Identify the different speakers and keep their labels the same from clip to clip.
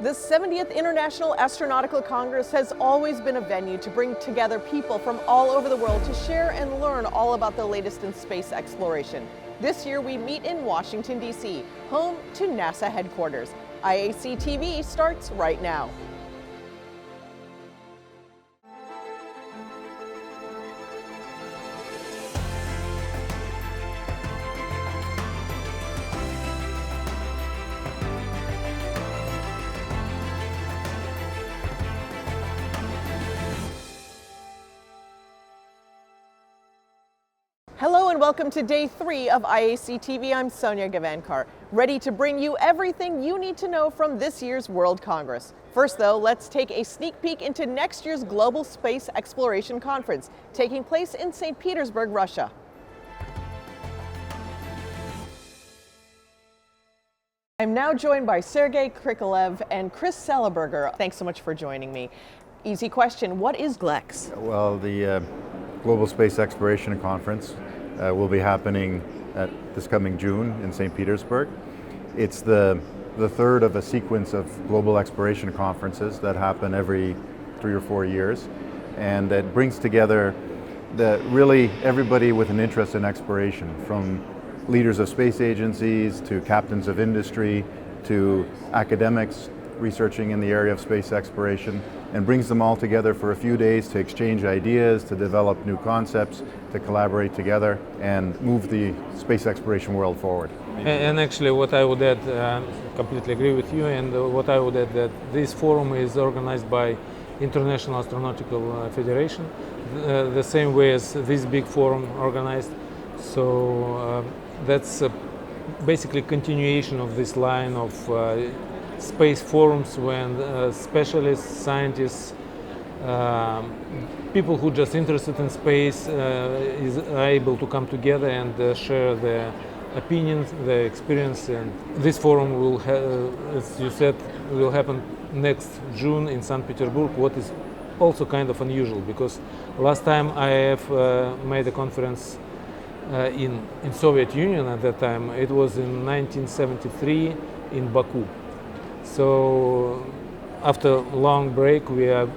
Speaker 1: The 70th International Astronautical Congress has always been a venue to bring together people from all over the world to share and learn all about the latest in space exploration. This year we meet in Washington, D.C., home to NASA headquarters. IAC TV starts right now. Hello and welcome to day 3 of IAC TV. I'm Sonia Gavankar, ready to bring you everything you need to know from this year's World Congress. First though, let's take a sneak peek into next year's Global Space Exploration Conference, taking place in St. Petersburg, Russia. I'm now joined by Sergei Krikalev and Chris Selleberger. Thanks so much for joining me. Easy question, what is GLEX?
Speaker 2: Well, the Global Space Exploration Conference will be happening this coming June in St. Petersburg. It's the third of a sequence of global exploration conferences that happen every 3 or 4 years, and it brings together really everybody with an interest in exploration, from leaders of space agencies to captains of industry to academics researching in the area of space exploration, and brings them all together for a few days to exchange ideas, to develop new concepts, to collaborate together and move the space exploration world forward.
Speaker 3: And actually what I would add, completely agree with you, and what I would add that this forum is organized by International Astronautical Federation, the same way as this big forum organized. So that's basically continuation of this line of space forums when specialists, scientists, people who just interested in space are able to come together and share their opinions, their experience. And this forum will, as you said, will happen next June in St. Petersburg, what is also kind of unusual because last time IAF made a conference in Soviet Union at that time, it was in 1973 in Baku. So after a long break, we are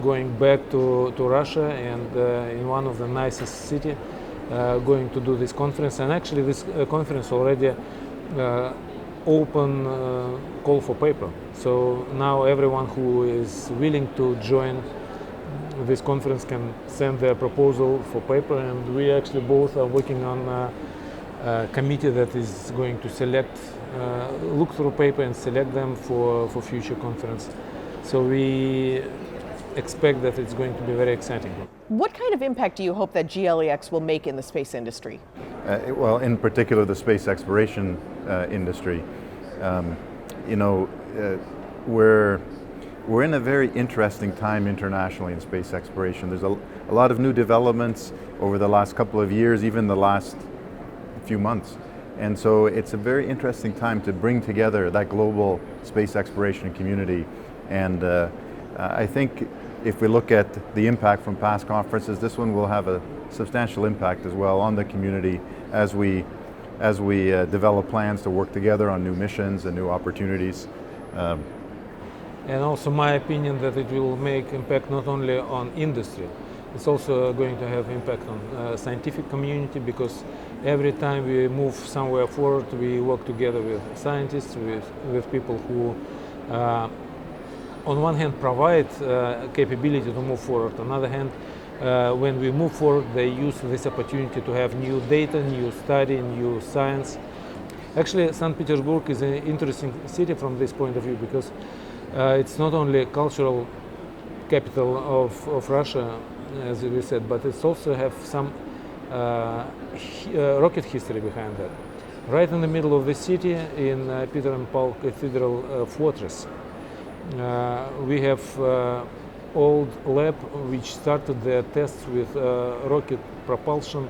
Speaker 3: going back to Russia and in one of the nicest cities going to do this conference. And actually this conference already open call for paper. So now everyone who is willing to join this conference can send their proposal for paper, and we actually both are working on a committee that is going to select, look through paper and select them for future conference. So we expect that it's going to be very exciting.
Speaker 1: What kind of impact do you hope that GLEX will make in the space industry?
Speaker 2: Well, in particular, the space exploration industry. We're in a very interesting time internationally in space exploration. There's a lot of new developments over the last couple of years, even the last few months. And so it's a very interesting time to bring together that global space exploration community. And I think if we look at the impact from past conferences, this one will have a substantial impact as well on the community as we develop plans to work together on new missions and new opportunities.
Speaker 3: And also my opinion that it will make impact not only on industry, it's also going to have impact on scientific community, because every time we move somewhere forward, we work together with scientists, with people who on one hand provide capability to move forward. On the other hand, when we move forward, they use this opportunity to have new data, new study, new science. Actually, St. Petersburg is an interesting city from this point of view, because it's not only a cultural capital of Russia, as we said, but it's also have some rocket history behind that. Right in the middle of the city, in Peter and Paul Cathedral Fortress, we have old lab which started their tests with rocket propulsion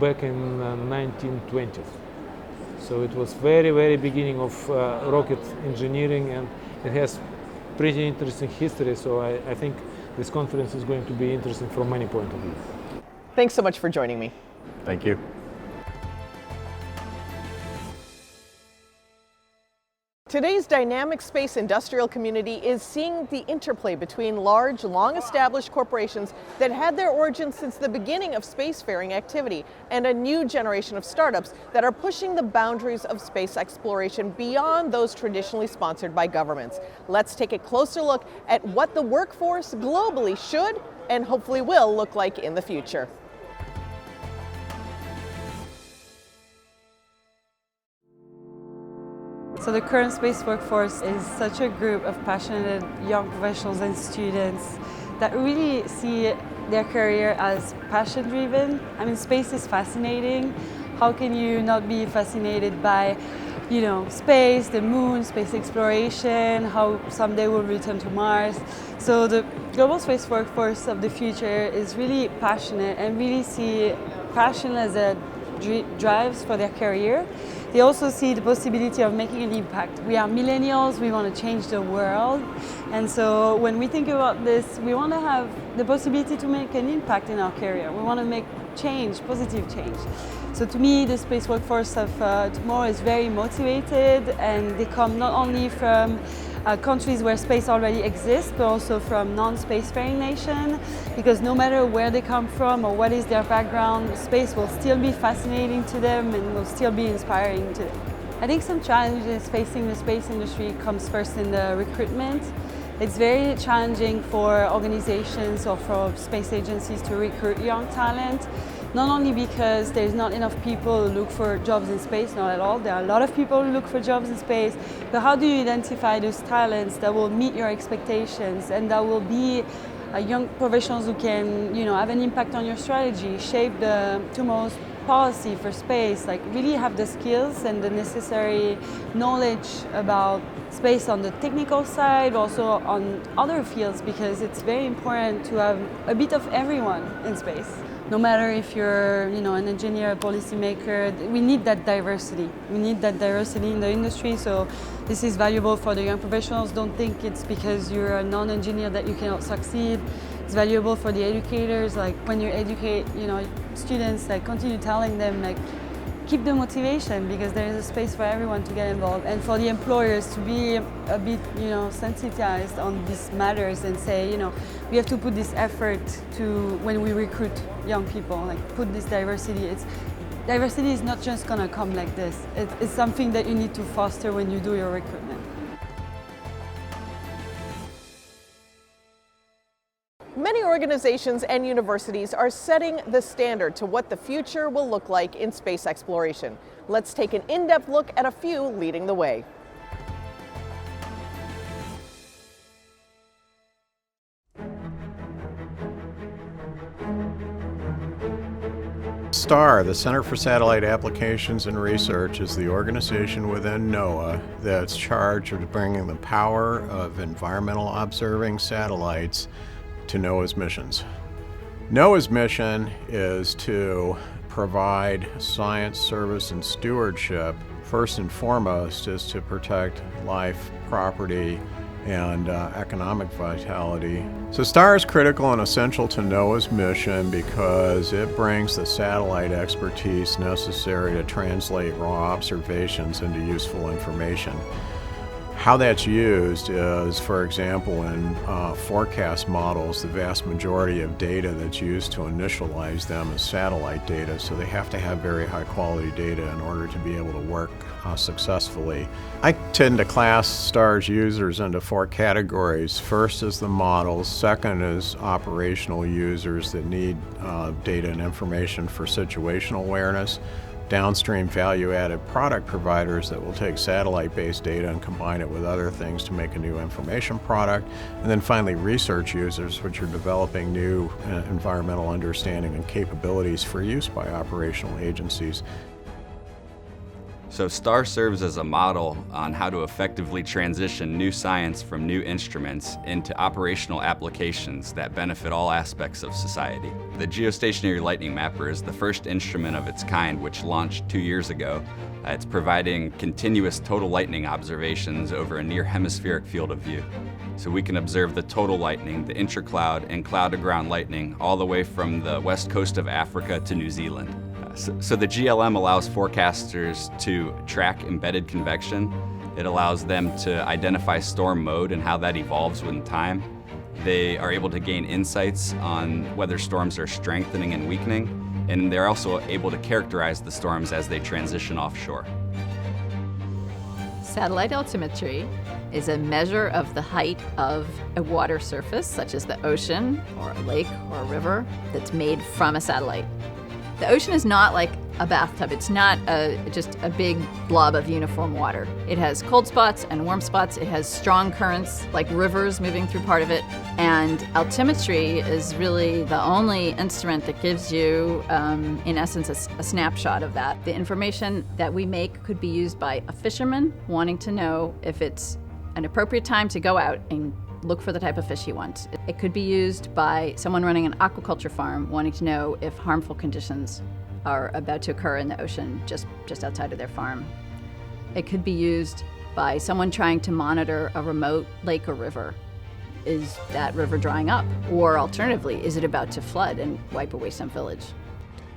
Speaker 3: back in 1920s. So it was very beginning of rocket engineering, and it has pretty interesting history. So I think this conference is going to be interesting from many points of view.
Speaker 1: Thanks so much for joining me.
Speaker 2: Thank you.
Speaker 1: Today's dynamic space industrial community is seeing the interplay between large, long-established corporations that had their origins since the beginning of spacefaring activity and a new generation of startups that are pushing the boundaries of space exploration beyond those traditionally sponsored by governments. Let's take a closer look at what the workforce globally should and hopefully will look like in the future.
Speaker 4: So the current space workforce is such a group of passionate young professionals and students that really see their career as passion-driven. I mean, space is fascinating. How can you not be fascinated by, space, the moon, space exploration, how someday we'll return to Mars? So the global space workforce of the future is really passionate and really see passion as a drives for their career. They also see the possibility of making an impact. We are millennials, we want to change the world. And so when we think about this, we want to have the possibility to make an impact in our career. We want to make change, positive change. So to me, the space workforce of tomorrow is very motivated, and they come not only from countries where space already exists, but also from non-spacefaring nations, because no matter where they come from or what is their background, space will still be fascinating to them and will still be inspiring to them. I think some challenges facing the space industry comes first in the recruitment. It's very challenging for organizations or for space agencies to recruit young talent. Not only because there's not enough people who look for jobs in space, not at all. There are a lot of people who look for jobs in space, but how do you identify those talents that will meet your expectations and that will be young professionals who can, have an impact on your strategy, shape the tomorrow's policy for space, like really have the skills and the necessary knowledge about space on the technical side, also on other fields, because it's very important to have a bit of everyone in space. No matter if you're, an engineer, a policymaker, we need that diversity. We need that diversity in the industry, so this is valuable for the young professionals. Don't think it's because you're a non-engineer that you cannot succeed. It's valuable for the educators, like when you educate, students, like continue telling them, like, keep the motivation, because there is a space for everyone to get involved, and for the employers to be a bit, sensitized on these matters and say, we have to put this effort to when we recruit young people, like put this diversity. Diversity is not just gonna come like this. It's something that you need to foster when you do your recruitment.
Speaker 1: Many organizations and universities are setting the standard to what the future will look like in space exploration. Let's take an in-depth look at a few leading the way.
Speaker 5: STAR, the Center for Satellite Applications and Research, is the organization within NOAA that's charged with bringing the power of environmental observing satellites to NOAA's missions. NOAA's mission is to provide science, service, and stewardship. First and foremost is to protect life, property, and economic vitality. So STAR is critical and essential to NOAA's mission because it brings the satellite expertise necessary to translate raw observations into useful information. How that's used is, for example, in forecast models, the vast majority of data that's used to initialize them is satellite data, so they have to have very high quality data in order to be able to work successfully. I tend to class STAR's users into four categories. First is the models, second is operational users that need data and information for situational awareness, downstream value-added product providers that will take satellite-based data and combine it with other things to make a new information product, and then finally research users, which are developing new environmental understanding and capabilities for use by operational agencies.
Speaker 6: So STAR serves as a model on how to effectively transition new science from new instruments into operational applications that benefit all aspects of society. The Geostationary Lightning Mapper is the first instrument of its kind, which launched 2 years ago. It's providing continuous total lightning observations over a near hemispheric field of view. So we can observe the total lightning, the intracloud and cloud-to-ground lightning, all the way from the west coast of Africa to New Zealand. So the GLM allows forecasters to track embedded convection It allows them to identify storm mode and how that evolves with time. They are able to gain insights on whether storms are strengthening and weakening, and they're also able to characterize the storms as they transition offshore.
Speaker 7: Satellite altimetry is a measure of the height of a water surface, such as the ocean or a lake or a river, that's made from a satellite. The ocean is not like a bathtub. It's not just a big blob of uniform water. It has cold spots and warm spots. It has strong currents, like rivers moving through part of it. And altimetry is really the only instrument that gives you, in essence, a snapshot of that. The information that we make could be used by a fisherman wanting to know if it's an appropriate time to go out and look for the type of fish he wants. It could be used by someone running an aquaculture farm wanting to know if harmful conditions are about to occur in the ocean just outside of their farm. It could be used by someone trying to monitor a remote lake or river. Is that river drying up? Or alternatively, is it about to flood and wipe away some village?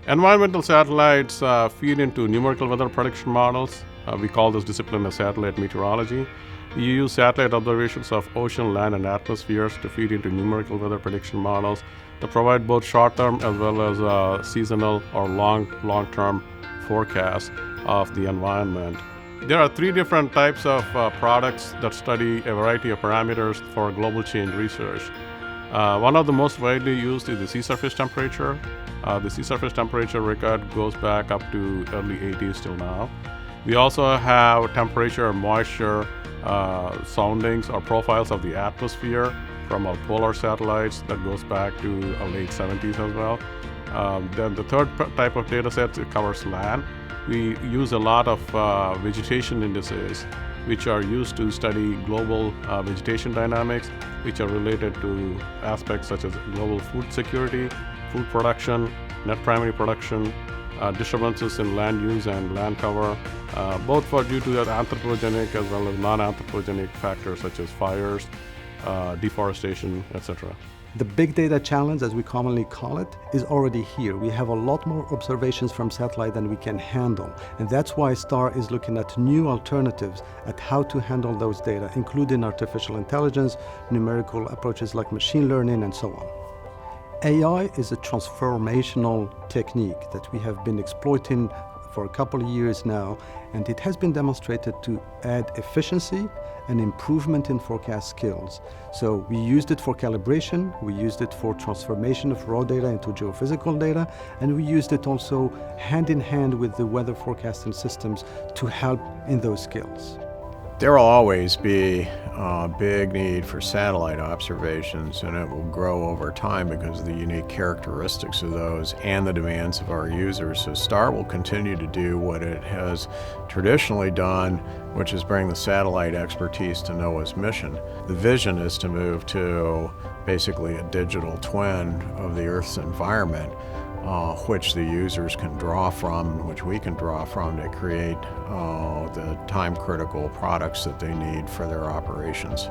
Speaker 8: Environmental satellites feed into numerical weather prediction models. We call this discipline as satellite meteorology. You use satellite observations of ocean, land, and atmospheres to feed into numerical weather prediction models that provide both short-term as well as seasonal or long-term forecasts of the environment. There are three different types of products that study a variety of parameters for global change research. One of the most widely used is the sea surface temperature. The sea surface temperature record goes back up to early 80s till now. We also have temperature and moisture soundings or profiles of the atmosphere from our polar satellites that goes back to late 70s as well. Then the third type of data set covers land. We use a lot of vegetation indices, which are used to study global vegetation dynamics, which are related to aspects such as global food security, food production, net primary production, disturbances in land use and land cover, both for due to anthropogenic as well as non-anthropogenic factors such as fires, deforestation, etc.
Speaker 9: The big data challenge, as we commonly call it, is already here. We have a lot more observations from satellite than we can handle. And that's why STAR is looking at new alternatives at how to handle those data, including artificial intelligence, numerical approaches like machine learning, and so on. AI is a transformational technique that we have been exploiting for a couple of years now, and it has been demonstrated to add efficiency and improvement in forecast skills. So we used it for calibration, we used it for transformation of raw data into geophysical data, and we used it also hand in hand with the weather forecasting systems to help in those skills.
Speaker 5: There will always be a big need for satellite observations, and it will grow over time because of the unique characteristics of those and the demands of our users. So STAR will continue to do what it has traditionally done, which is bring the satellite expertise to NOAA's mission. The vision is to move to basically a digital twin of the Earth's environment, which the users can draw from, which we can draw from to create the time-critical products that they need for their operations.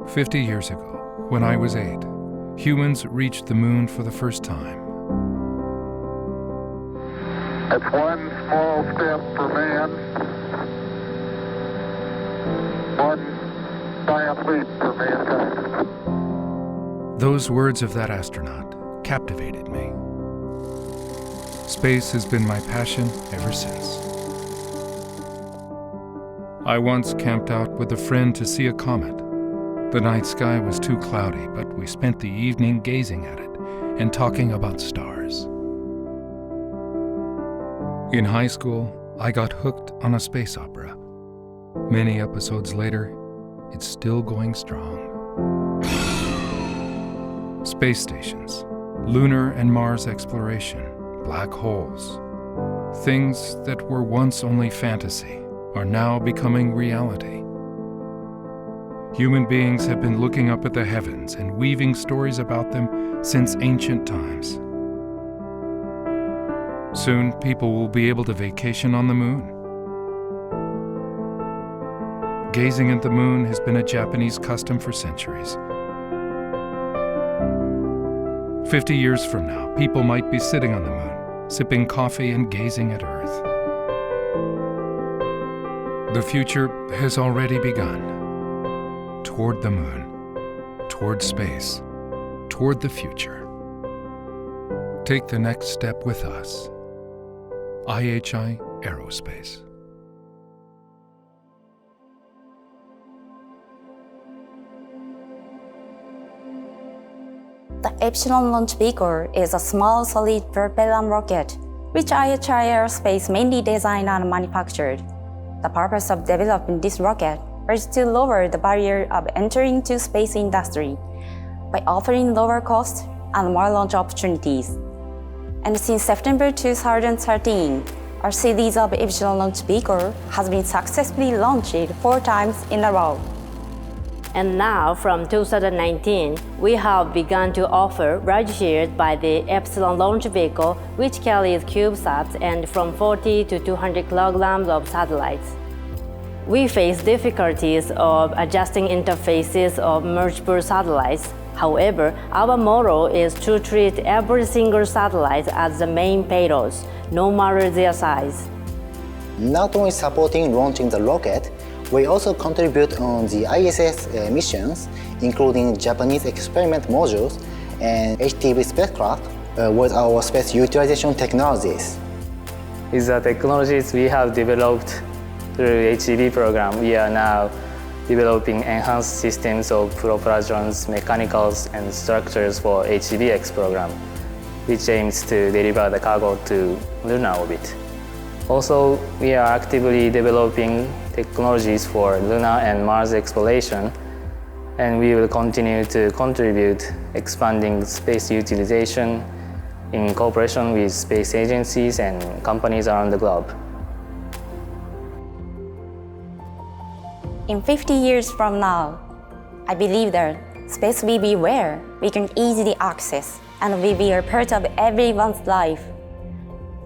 Speaker 10: "50 years ago, when I was 8, humans reached the moon for the first time.
Speaker 11: It's one small step for man, one giant leap for mankind."
Speaker 10: Those words of that astronaut captivated me. Space has been my passion ever since. I once camped out with a friend to see a comet. The night sky was too cloudy, but we spent the evening gazing at it and talking about stars. In high school, I got hooked on a space opera. Many episodes later, it's still going strong. Space stations, lunar and Mars exploration, black holes. Things that were once only fantasy are now becoming reality. Human beings have been looking up at the heavens and weaving stories about them since ancient times. Soon, people will be able to vacation on the moon. Gazing at the moon has been a Japanese custom for centuries. 50 years from now, people might be sitting on the moon, sipping coffee and gazing at Earth. The future has already begun. Toward the moon, toward space, toward the future. Take the next step with us. IHI Aerospace.
Speaker 12: The Epsilon launch vehicle is a small solid propellant rocket, which IHI Aerospace mainly designed and manufactured. The purpose of developing this rocket was to lower the barrier of entering to space industry by offering lower cost and more launch opportunities. And since September 2013, our series of Epsilon launch vehicle has been successfully launched 4 times in a row.
Speaker 13: And now, from 2019, we have begun to offer rideshare by the Epsilon launch vehicle, which carries CubeSats and from 40 to 200 kilograms of satellites. We face difficulties of adjusting interfaces of multiple satellites. However, our motto is to treat every single satellite as the main payloads, no matter their size.
Speaker 14: Not only supporting launching the rocket, we also contribute on the ISS missions, including Japanese experiment modules and HTV spacecraft with our space utilization technologies.
Speaker 15: With the technologies we have developed through HTV program, we are now developing enhanced systems of propulsions, mechanicals, and structures for HTVX program, which aims to deliver the cargo to lunar orbit. Also, we are actively developing technologies for lunar and Mars exploration, and we will continue to contribute expanding space utilization in cooperation with space agencies and companies around the globe.
Speaker 12: In 50 years from now, I believe that space will be where we can easily access and will be a part of everyone's life.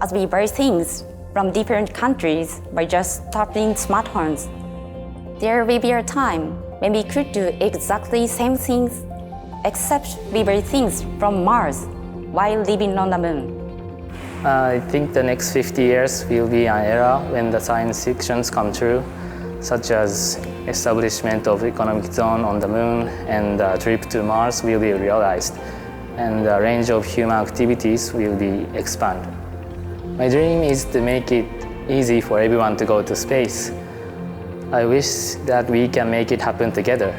Speaker 12: As we buy things from different countries by just tapping smartphones, there will be a time when we could do exactly same things, except we buy things from Mars while living on the moon.
Speaker 15: I think the next 50 years will be an era when the science fictions come true, such as establishment of economic zone on the moon and the trip to Mars will be realized, and the range of human activities will be expanded. My dream is to make it easy for everyone to go to space. I wish that we can make it happen together.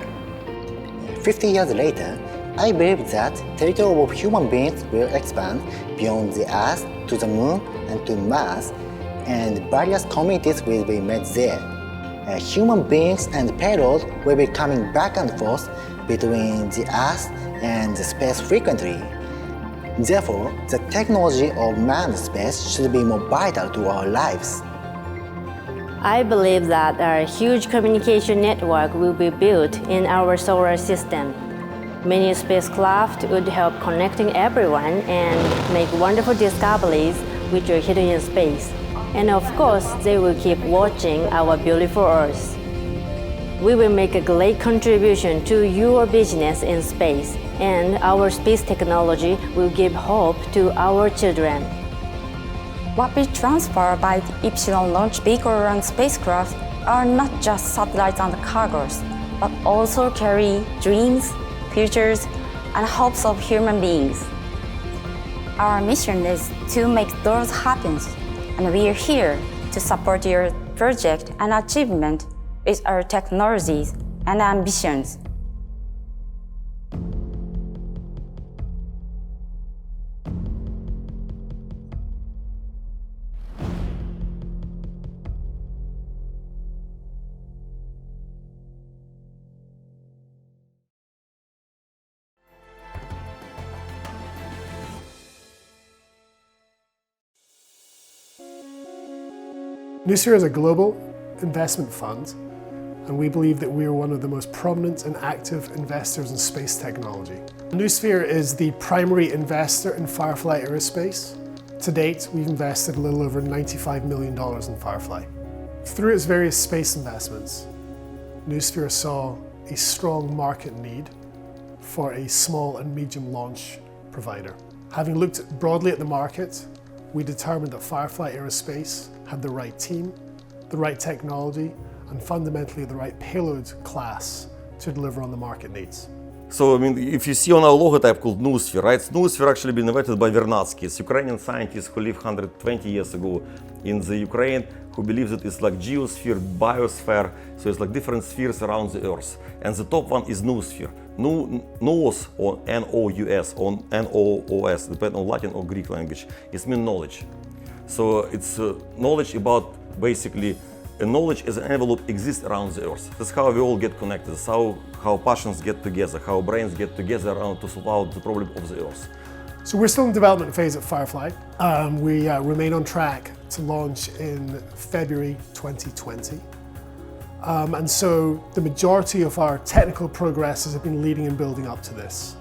Speaker 14: 50 years later, I believe that territory of human beings will expand beyond the Earth to the Moon and to Mars, and various communities will be made there. Human beings and payload will be coming back and forth between the Earth and the space frequently. Therefore, the technology of manned space should be more vital to our lives.
Speaker 13: I believe that a huge communication network will be built in our solar system. Many spacecraft would help connecting everyone and make wonderful discoveries which are hidden in space. And of course, they will keep watching our beautiful Earth. We will make a great contribution to your business in space, and our space technology will give hope to our children.
Speaker 12: What we transfer by the Epsilon launch vehicle and spacecraft are not just satellites and cargoes, but also carry dreams, futures, and hopes of human beings. Our mission is to make those happen, and we are here to support your project and achievement with our technologies and ambitions.
Speaker 16: Noosphere is a global investment fund, and we believe that we are one of the most prominent and active investors in space technology. Noosphere is the primary investor in Firefly Aerospace, To date, we've invested a little over $95 million in Firefly. Through its various space investments, Noosphere saw a strong market need for a small and medium launch provider. Having looked broadly at the market, we determined that Firefly Aerospace had the right team, the right technology, and fundamentally the right payload class to deliver on the market needs.
Speaker 17: So, I mean, if you see on our logotype called Noosphere, right? Noosphere actually been invented by Vernadsky. It's Ukrainian scientist who lived 120 years ago in the Ukraine, who believes that it's like geosphere, biosphere, so it's like different spheres around the Earth. And the top one is Noosphere. Nous, or N-O-U-S, or N-O-O-S, depending on Latin or Greek language, it means knowledge. So it's knowledge about basically knowledge as an envelope exists around the Earth. That's how we all get connected. That's how passions get together, how brains get together around to solve out the problem of the Earth.
Speaker 16: So we're still in development phase at Firefly. We remain on track to launch in February 2020. And so the majority of our technical progresses have been leading and building up to this.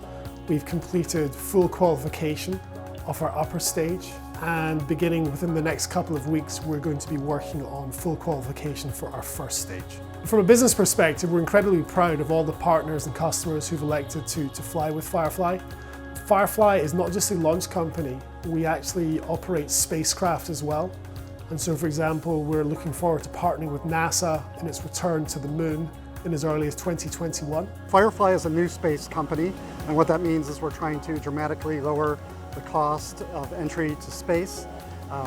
Speaker 16: We've completed full qualification of our upper stage, and beginning within the next couple of weeks, we're going to be working on full qualification for our first stage. From a business perspective, we're incredibly proud of all the partners and customers who've elected to fly with Firefly. Firefly is not just a launch company, we actually operate spacecraft as well. And so, for example, we're looking forward to partnering with NASA in its return to the moon in as early as 2021.
Speaker 18: Firefly is a new space company, and what that means is we're trying to dramatically lower the cost of entry to space.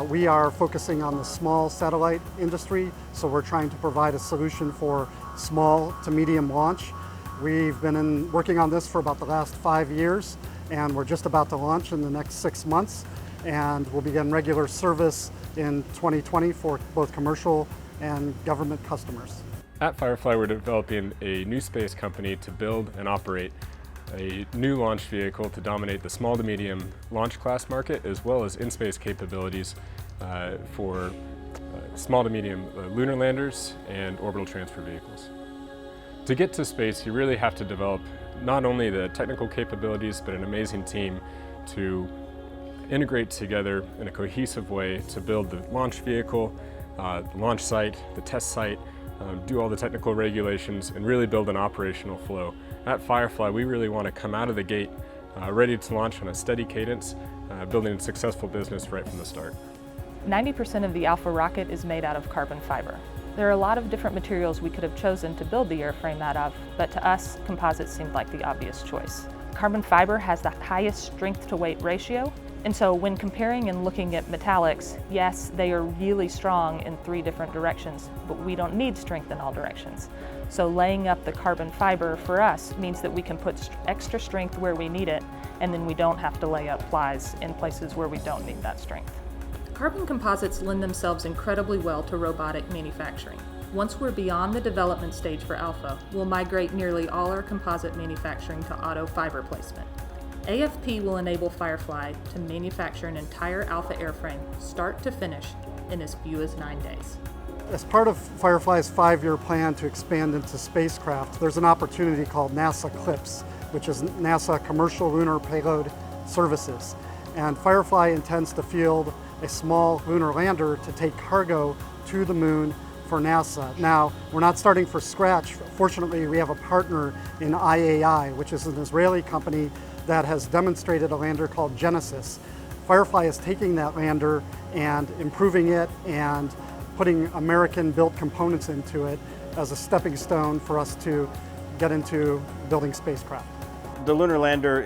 Speaker 18: We are focusing on the small satellite industry, so we're trying to provide a solution for small to medium launch. We've been working on this for about the last 5 years, and we're just about to launch in the next 6 months, and we'll begin regular service in 2020 for both commercial and government customers.
Speaker 19: At Firefly, we're developing a new space company to build and operate a new launch vehicle to dominate the small to medium launch class market, as well as in-space capabilities for small to medium lunar landers and orbital transfer vehicles. To get to space, you really have to develop not only the technical capabilities, but an amazing team to integrate together in a cohesive way to build the launch vehicle, the launch site, the test site, do all the technical regulations, and really build an operational flow. At Firefly, we really want to come out of the gate ready to launch on a steady cadence, building a successful business right from the start.
Speaker 20: 90% of the Alpha rocket is made out of carbon fiber. There are a lot of different materials we could have chosen to build the airframe out of, but to us, composites seemed like the obvious choice. Carbon fiber has the highest strength to weight ratio, and so when comparing and looking at metallics, yes, they are really strong in 3 different directions, but we don't need strength in all directions. So laying up the carbon fiber for us means that we can put extra strength where we need it, and then we don't have to lay up plies in places where we don't need that strength. Carbon composites lend themselves incredibly well to robotic manufacturing. Once we're beyond the development stage for Alpha, we'll migrate nearly all our composite manufacturing to auto fiber placement. AFP will enable Firefly to manufacture an entire Alpha airframe, start to finish, in as few as 9 days.
Speaker 18: As part of Firefly's 5-year plan to expand into spacecraft, there's an opportunity called NASA CLPS, which is NASA Commercial Lunar Payload Services. And Firefly intends to field a small lunar lander to take cargo to the moon for NASA. Now, we're not starting from scratch. Fortunately, we have a partner in IAI, which is an Israeli company that has demonstrated a lander called Genesis. Firefly is taking that lander and improving it and putting American-built components into it as a stepping stone for us to get into building spacecraft.
Speaker 21: The lunar lander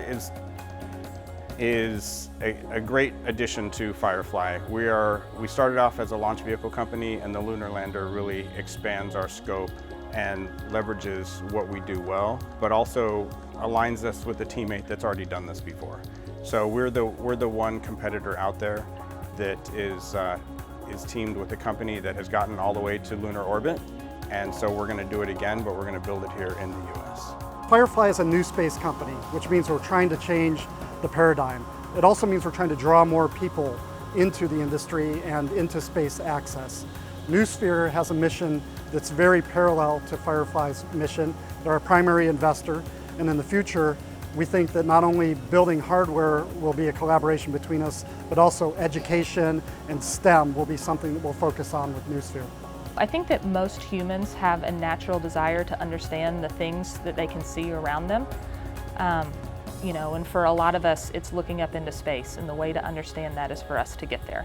Speaker 21: is a great addition to Firefly. We started off as a launch vehicle company, and the lunar lander really expands our scope and leverages what we do well, but also aligns us with a teammate that's already done this before. So we're the one competitor out there that is teamed with a company that has gotten all the way to lunar orbit, and so we're going to do it again, but we're going to build it here in the US.
Speaker 18: Firefly is a new space company, which means we're trying to change the paradigm. It also means we're trying to draw more people into the industry and into space access. Noosphere has a mission that's very parallel to Firefly's mission. They're a primary investor, and in the future, We think that not only building hardware will be a collaboration between us, but also education and STEM will be something that we'll focus on with Noosphere.
Speaker 20: I think that most humans have a natural desire to understand the things that they can see around them. You know, and for a lot of us, it's looking up into space, and the way to understand that is for us to get there.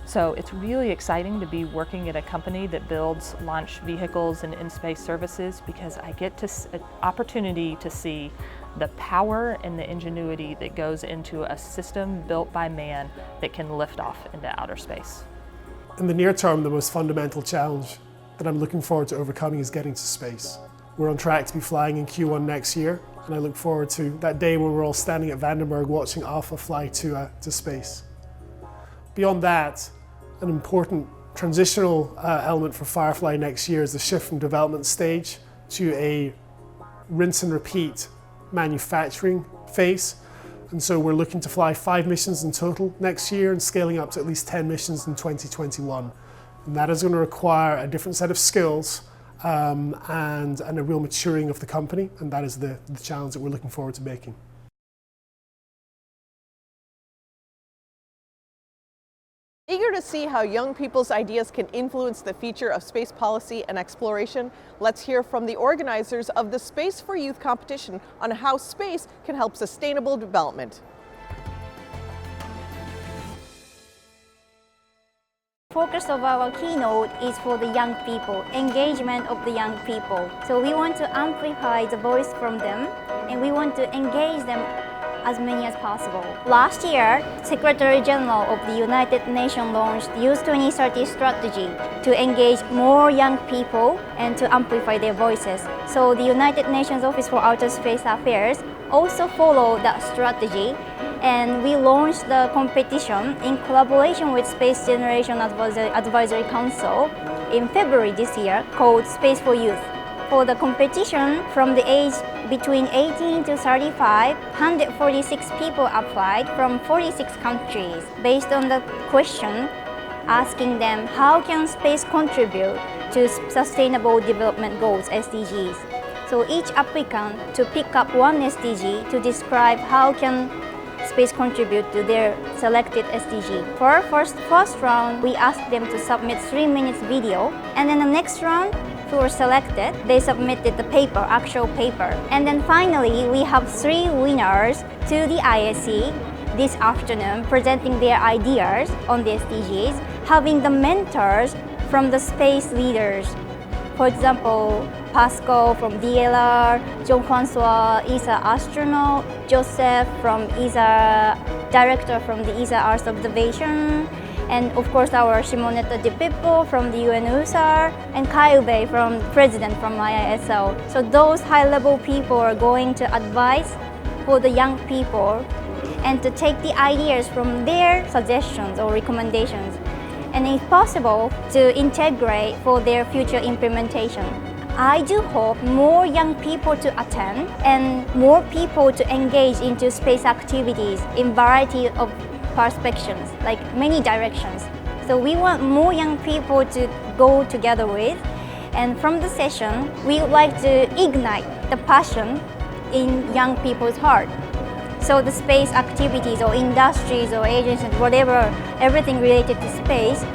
Speaker 20: So it's really exciting to be working at a company that builds launch vehicles and in-space services, because I get an opportunity to see the power and the ingenuity that goes into a system built by man that can lift off into outer space.
Speaker 16: In the near term, the most fundamental challenge that I'm looking forward to overcoming is getting to space. We're on track to be flying in Q1 next year, and I look forward to that day when we're all standing at Vandenberg watching Alpha fly to space. Beyond that, an important transitional element for Firefly next year is the shift from development stage to a rinse and repeat manufacturing phase. And so we're looking to fly 5 missions in total next year and scaling up to at least 10 missions in 2021. And that is going to require a different set of skills and a real maturing of the company, and that is the challenge that we're looking forward to making.
Speaker 1: Eager to see how young people's ideas can influence the future of space policy and exploration? Let's hear from the organizers of the Space for Youth competition on how space can help sustainable development.
Speaker 3: Focus of our keynote is for the young people, engagement of the young people. So we want to amplify the voice from them, and we want to engage them as many as possible. Last year, Secretary General of the United Nations launched Youth 2030 strategy to engage more young people and to amplify their voices. So the United Nations Office for Outer Space Affairs also followed that strategy, and we launched the competition in collaboration with Space Generation Advisory Council in February this year, called Space for Youth. For the competition, from the age between 18 to 35, 146 people applied from 46 countries based on the question asking them how can space contribute to Sustainable Development Goals, SDGs. So each applicant to pick up one SDG to describe how can space contribute to their selected SDG. For our first round, we asked them to submit 3 minutes video, and then the next round, who were selected, they submitted the paper, actual paper. And then finally, we have 3 winners to the IAC this afternoon presenting their ideas on the SDGs, having the mentors from the space leaders. For example, Pascal from DLR, Jean-Francois, ESA astronaut, Joseph from ESA, director from the ESA Earth Observation, and of course our Simonetta Di Pippo from the UNUSAR, and Kyle Bay from president from IISL. So those high-level people are going to advise for the young people and to take the ideas from their suggestions or recommendations, and if possible, to integrate for their future implementation. I do hope more young people to attend and more people to engage into space activities in variety of perspectives, like many directions. So we want more young people to go together with, and from the session, we would like to ignite the passion in young people's heart. So the space activities or industries or agencies, whatever, everything related to space,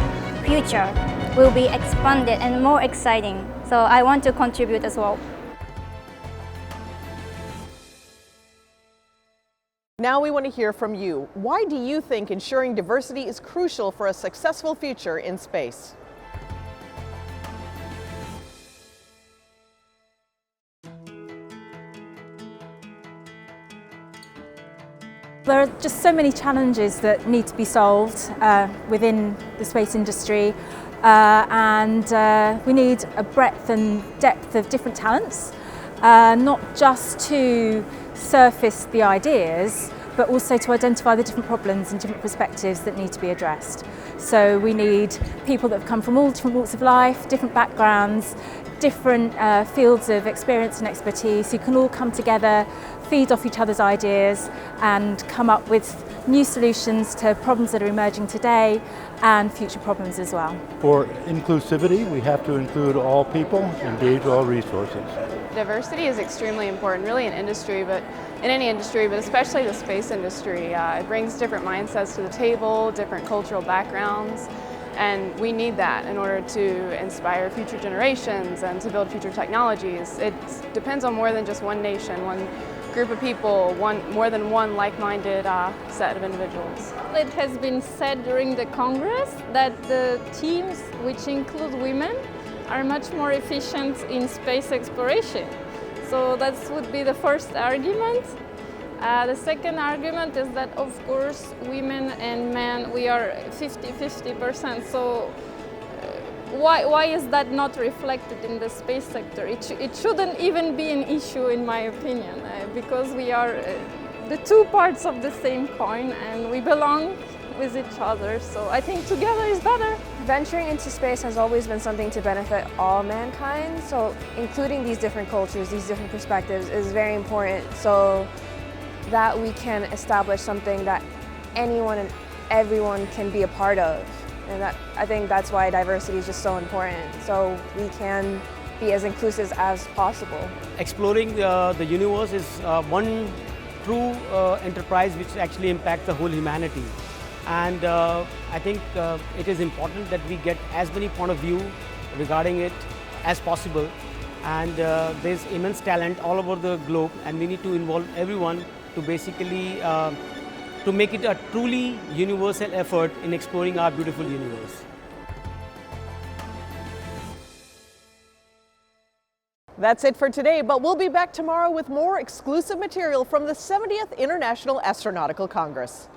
Speaker 3: future will be expanded and more exciting. So I want to contribute as well.
Speaker 1: Now we want to hear from you. Why do you think ensuring diversity is crucial for a successful future in space?
Speaker 22: There are just so many challenges that need to be solved within the space industry, and we need a breadth and depth of different talents, not just to surface the ideas, but also to identify the different problems and different perspectives that need to be addressed. So we need people that have come from all different walks of life, different backgrounds, different fields of experience and expertise who can all come together, feed off each other's ideas and come up with new solutions to problems that are emerging today and future problems as well.
Speaker 23: For inclusivity, we have to include all people, engage all resources.
Speaker 2: Diversity is extremely important, really in industry, but in any industry, but especially the space industry. It brings different mindsets to the table, different cultural backgrounds, and we need that in order to inspire future generations and to build future technologies. It depends on more than just one nation, one group of people, more than one like-minded set of individuals.
Speaker 4: It has been said during the Congress that the teams, which include women, are much more efficient in space exploration. So that would be the first argument. The second argument is that, of course, women and men, we are 50-50%. So why is that not reflected in the space sector? It shouldn't even be an issue, in my opinion, because we are the two parts of the same coin and we belong with each other. So I think together is better.
Speaker 23: Venturing into space has always been something to benefit all mankind. So including these different cultures, these different perspectives is very important so that we can establish something that anyone and everyone can be a part of. And I think that's why diversity is just so important, so we can be as inclusive as possible.
Speaker 24: Exploring the universe is one true enterprise which actually impacts the whole humanity. And I think it is important that we get as many point of view regarding it as possible. And there's immense talent all over the globe, and we need to involve everyone to basically to make it a truly universal effort in exploring our beautiful universe.
Speaker 1: That's it for today, but we'll be back tomorrow with more exclusive material from the 70th International Astronautical Congress.